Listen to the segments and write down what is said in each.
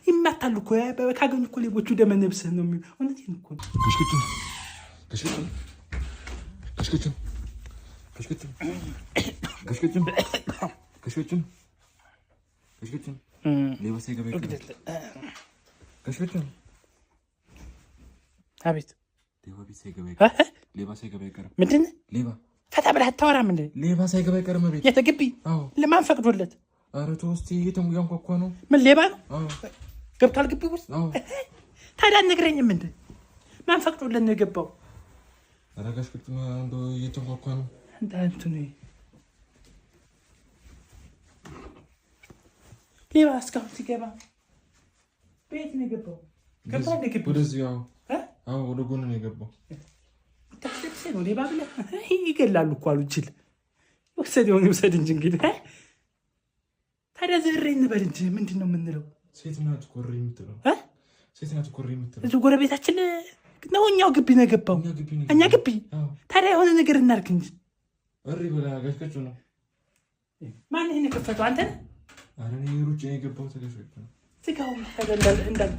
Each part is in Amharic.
ይማታሉ እኮ ካገኙ እኮ ሌቦቹ ደመነብስህ ነው የሚሉ እውነቴን እኮ አቤት ሌባ ሳይገባ አይቀርም። ምንድን ሌባ ፈታ ብለህ አታወራም እንዴ? ሌባ ሳይገባ አይቀርም። ቤት የተግቢ ለማን ፈቅዶለት? ኧረ ተው እስኪ እየተንኳኳ ነው። ምን ሌባ ነው ገብቷል ግቢ ውስጥ? ታዲያ አትነግረኝም እንዴ? ማን ፈቅዶለት ነው የገባው? ኧረ ጋሽ ቅድም እንደው እየተንኳኳ ነው። እንዳንቱ ነው ሌባ እስካሁን ሲገባ ቤት ነው የገባው። ገብቷል ግቢ ወደዚህ ወደ ጎን ነው የገባው። ተክሰክሰ ነው ሌባ ብለህ ይገላሉ እኮ አሉ ጅል። ወሰድ የሆነ ውሰድ እንጂ እንግዲህ ታዲያ ዘሬ እንበል እንጂ ምንድን ነው የምንለው? ሴት ናት ኮሪ የምትለው እዚህ ጎረቤታችን ነው። እኛው ግቢ ነው የገባው። እኛ ግቢ ታዲያ የሆነ ነገር እናድርግ እንጂ እሪ ብላ ጋሽከቹ ነው። ማን ይሄን የከፈተው? አንተ ነህ? ኧረ እኔ ሩጬ የገባው ተገሽከቹ ነው። ስጋው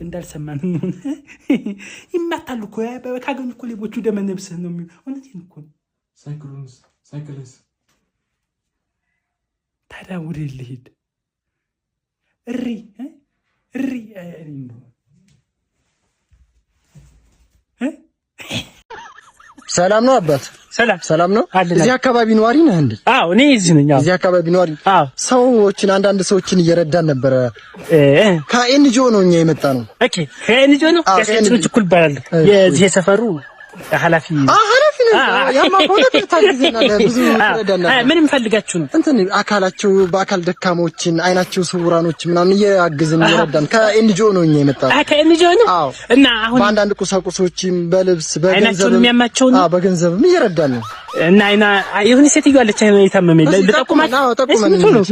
እንዳልሰማን ይማታሉ እኮ ካገኙ እኮ ሌቦቹ ደመነብስህ ነው የሚሉ እውነቴን እኮ ነው። ሳይክልስ ታዲያ ወደ ልሂድ እሪ ሰላም ነው አባት? ሰላም ነው። እዚህ አካባቢ ነዋሪ ነህ እንዴ? አዎ እኔ እዚህ ነኝ። እዚህ አካባቢ ነዋሪ? አዎ። አንዳንድ ሰዎችን እየረዳን ነበር። ከኤንጂኦ ነው እኛ የመጣ ነው። ኦኬ ከኤንጂኦ ነው። ከኤንጂኦ ችኩል ይባላል የዚህ የሰፈሩ ኃላፊ ነው። ያማ ሆነ ታግዘና ብዙ ረዳና ምንም ፈልጋችሁ ነው? አካላቸው በአካል ደካሞችን አይናቸው ስውራኖች ምናምን እያገዝን እየረዳን ከኤንጂኦ ነው እኛ የመጣ ነው። ከኤንጂኦ ነው። እና አሁን በአንዳንድ ቁሳቁሶችም በልብስ በገንዘብም የሚያማቸው ነው። በገንዘብም እየረዳን ነው። እና የሆነ ሴትዮ አለች የታመመኝ ልጠቁማት። ጠቁመን ነው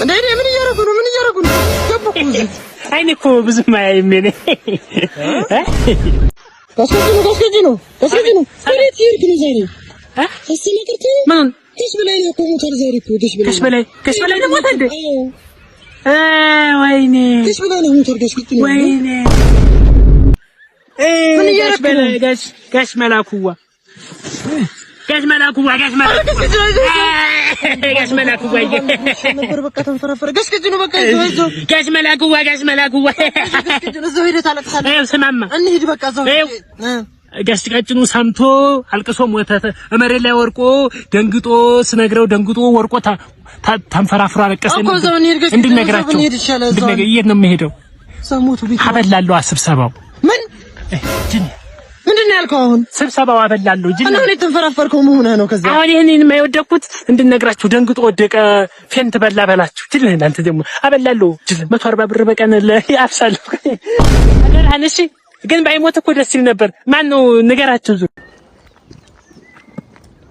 እንዴ? ምን እያደረጉ ነው? ገባኩ አይኔ እኮ ብዙም አያይም ነኝ። ከስከጂ ነው። ወዴት ይርክ ነው ዛሬ? አስተማከርኩ ማን ከስ በላይ ነው እኮ ሞተር ዛሬ እኮ ከስ በላይ ነው ሞተር እንዴ? ወይኔ ከስ በላይ ነው ሞተር ከስከጂ ነው። ወይኔ ምን እያደረክ ነው? ጋሽ መላኩዋ ነበር በቃ ተንፈረፈረ። ገስከጂ ነው በቃ ይዞ ጋሽ መላኩዋ እዛው ሄደህ ታለቅሳለህ። ስማማ እንሂድ በቃ እዛው ጋሽ ቀጭኑ ሰምቶ አልቅሶ ሞተ። መሬት ላይ ወርቆ ደንግጦ ስነግረው ወርቆ ተንፈራፍሮ አለቀሰ። እንድነግራቸው የት ነው የምሄደው? ሰሞቱ ቢት አበላለሁ። ስብሰባው ምንድነው ያልከው? አሁን ስብሰባው አበላለሁ እንጂ እና እኔ ተንፈራፈርከው ምን ሆነህ ነው? ከዛ አሁን ይሄንን የማይወደኩት እንድነግራችሁ ደንግጦ ወደቀ። ፌንት በላችሁ ጅል ነህ አንተ። ደግሞ አበላለሁ ጅል 140 ብር በቀን ያፍሳለሁ። አገራን እሺ፣ ግን ባይሞት እኮ ደስ ይል ነበር። ማን ነው ንገራችሁ።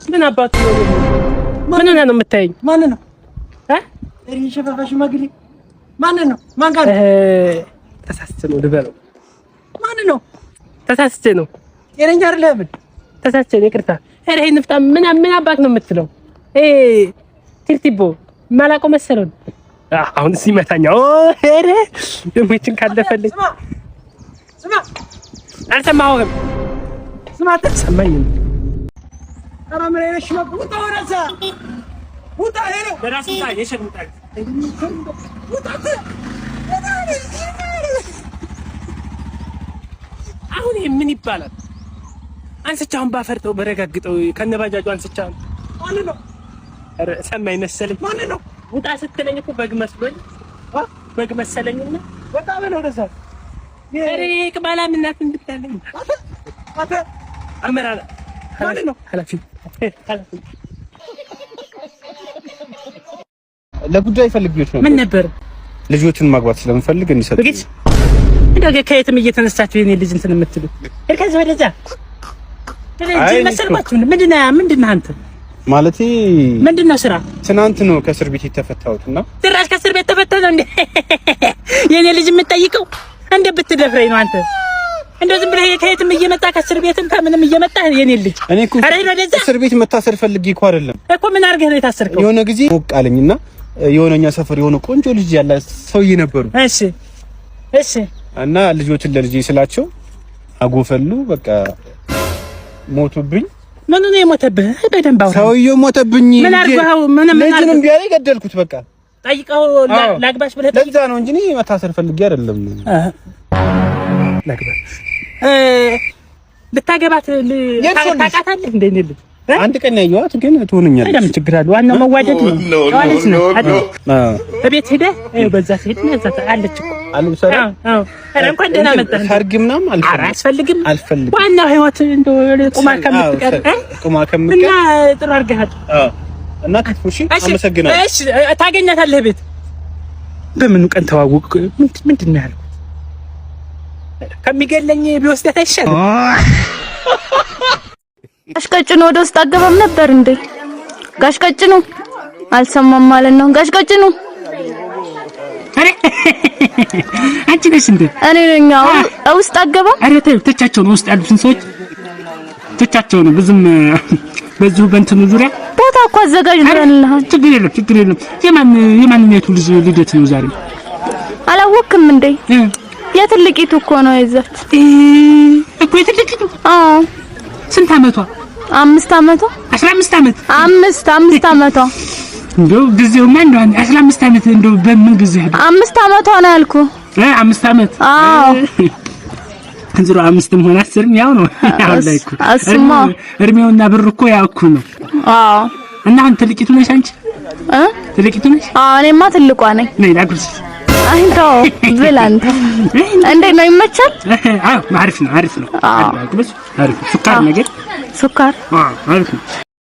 ምን አባቱ ነው? ምን ሆነህ ነው የምታየኝ? ማን ነው? እሪ ሸፋፋ ሽማግሌ ማን ነው? ማን ጋር ተሳስቼ ነው ልበለው። ማን ነው? ተሳስቼ ነው። የኔኛ አይደለም። ተሳስቼ ነው። ይቅርታ። እሬ ንፍጣ ምን አባክ ነው የምትለው? ቲርቲቦ ማላቆ መሰለው። አሁን ሲመታኛው እሬ ደሞችን ካለፈልኝ ስማ አልሰማሁም። ስማ ተሰማኝ። ኧረ ምን አይነት ሽማግሌ ውጣ! ወደዛ ውጣ! ሄሎ በራስ ውጣ! የሸምጣ ውጣ! አሁን ምን ይባላል? አንስቻውን ባፈርጠው በረጋግጠው ከነባጃጁ አንስቻውን ማን ነው? ኧረ ሰማይ መሰለኝ። ማን ነው? ውጣ ስትለኝ እኮ በግ መስሎኝ በግ መሰለኝና ወጣ በል ወደዛ። ኧረ ቅባላ ምናት እንድታለኝ አተ አመራራ ማን ነው? ኃላፊ ለጉዳይ ፈልግሽ ነው። ምን ነበር? ልጆችን ማግባት ስለምፈልግ እንሰጥ እንደገ ከየትም እየተነሳችሁ የኔ ልጅ እንትን የምትሉ ከዛ ወደዛ መሰልኳችሁ። ምንድነው አንተ ማለቴ ምንድነው ስራ? ትናንት ነው ከእስር ቤት የተፈታሁትና ድራሽ ከእስር ቤት ተፈታህ እንዴ? የኔ ልጅ የምትጠይቀው እንደ ብትደፍረኝ ነው አንተ? እንደ ዝም ብለህ ከየትም እየመጣ ከእስር ቤትም ከምንም እየመጣ የኔ ልጅ እኔ እኮ እስር ቤት መታሰር ፈልጌ እኮ አይደለም እኮ። ምን አድርገህ ነው የታሰርከው? የሆነ ጊዜ ሞቅ አለኝና የሆነኛ ሰፈር የሆነ ቆንጆ ልጅ ያለ ሰውዬ ነበሩ። እሺ እና ልጆችን ለልጄ ስላቸው አጎፈሉ። በቃ ሞቱብኝ። ምን ነው የሞተብህ? በደንብ አውራ። ሰውዬው ሞተብኝ። ምን አርገው? ምን ልጅንም ቢያይ ገደልኩት። በቃ ጠይቀው ላግባሽ ብለህ ለዛ ነው እንጂ እኔ መታሰር ፈልጌ አይደለም። ላግባ ልታገባት ታውቃታለህ? እንደ እኔ ልጅ አንድ ቀን ያየኋት ግን ትሆነኛለች። አይደለም ችግር አለ። ዋናው መዋደድ ነው። ማለት ነው አይደል? በቤት ሄደህ በዛ ሄድ ነው እዛ አለች እኮ አልብሰራ። አዎ ኧረ እንኳን ደህና መጣህ። ሰርግ ምናምን አልፈልግም። አልፈልግም። ዋናው ህይወት እንደው ቁማ ከምትቀር እና ጥሩ አድርገሃል። እና ትፉሺ አመሰግናለሁ። እሺ ታገኛታለህ ቤት። በምኑ ቀን ተዋወቅ? ምንድን ነው ያልኩት? ከሚገለኝ ቢወስዳት አይሻልም? ጋሽ ቀጭኑ ወደ ውስጥ አገባም ነበር እንዴ? ጋሽ ቀጭኑ አልሰማም ማለት ነው። ጋሽ ቀጭኑ አንቺ ነሽ እንዴ? እኔ ነኝ። ውስጥ አገባም። አረ ተይው፣ ተቻቸው ነው ውስጥ ያሉትን ሰዎች ተቻቸው ነው። ብዙም በዚሁ በእንትኑ ዙሪያ ቦታ እኮ አዘጋጅተንልሃል። ችግር የለም። የማንኛቱ ልጅ ልደት ነው ዛሬ? አላወቅም እንዴ? የትልቂቱ እኮ ነው የዛች እኮ የትልቂቱ። አዎ ስንት አመቷ? 5 አመቷ። 15 አመት። 5 አመቷ። እንደው ጊዜውማ እንደው 15 አመት እንደው በምን ጊዜ ሄደ? 5 አመቷ ነው ያልኩ። 5 አመት። አዎ እንዝሮ 5ም ሆነ 10ም ያው ነው። ያው ላይ እኮ አስማ እድሜውና ብር እኮ ያው እኮ ነው። አዎ እና አንተ ትልቂቱ ነሽ አንቺ? ትልቂቱ ነሽ? አዎ እኔማ ትልቋ ነኝ። ነይ ላጉርስ። አይንተው ብላንተ እንዴት ነው ይመቻል? አዎ አሪፍ ነው። አሪፍ ነው። አሪፍ። ሱካር ነገር ሱካር። አሪፍ ነው።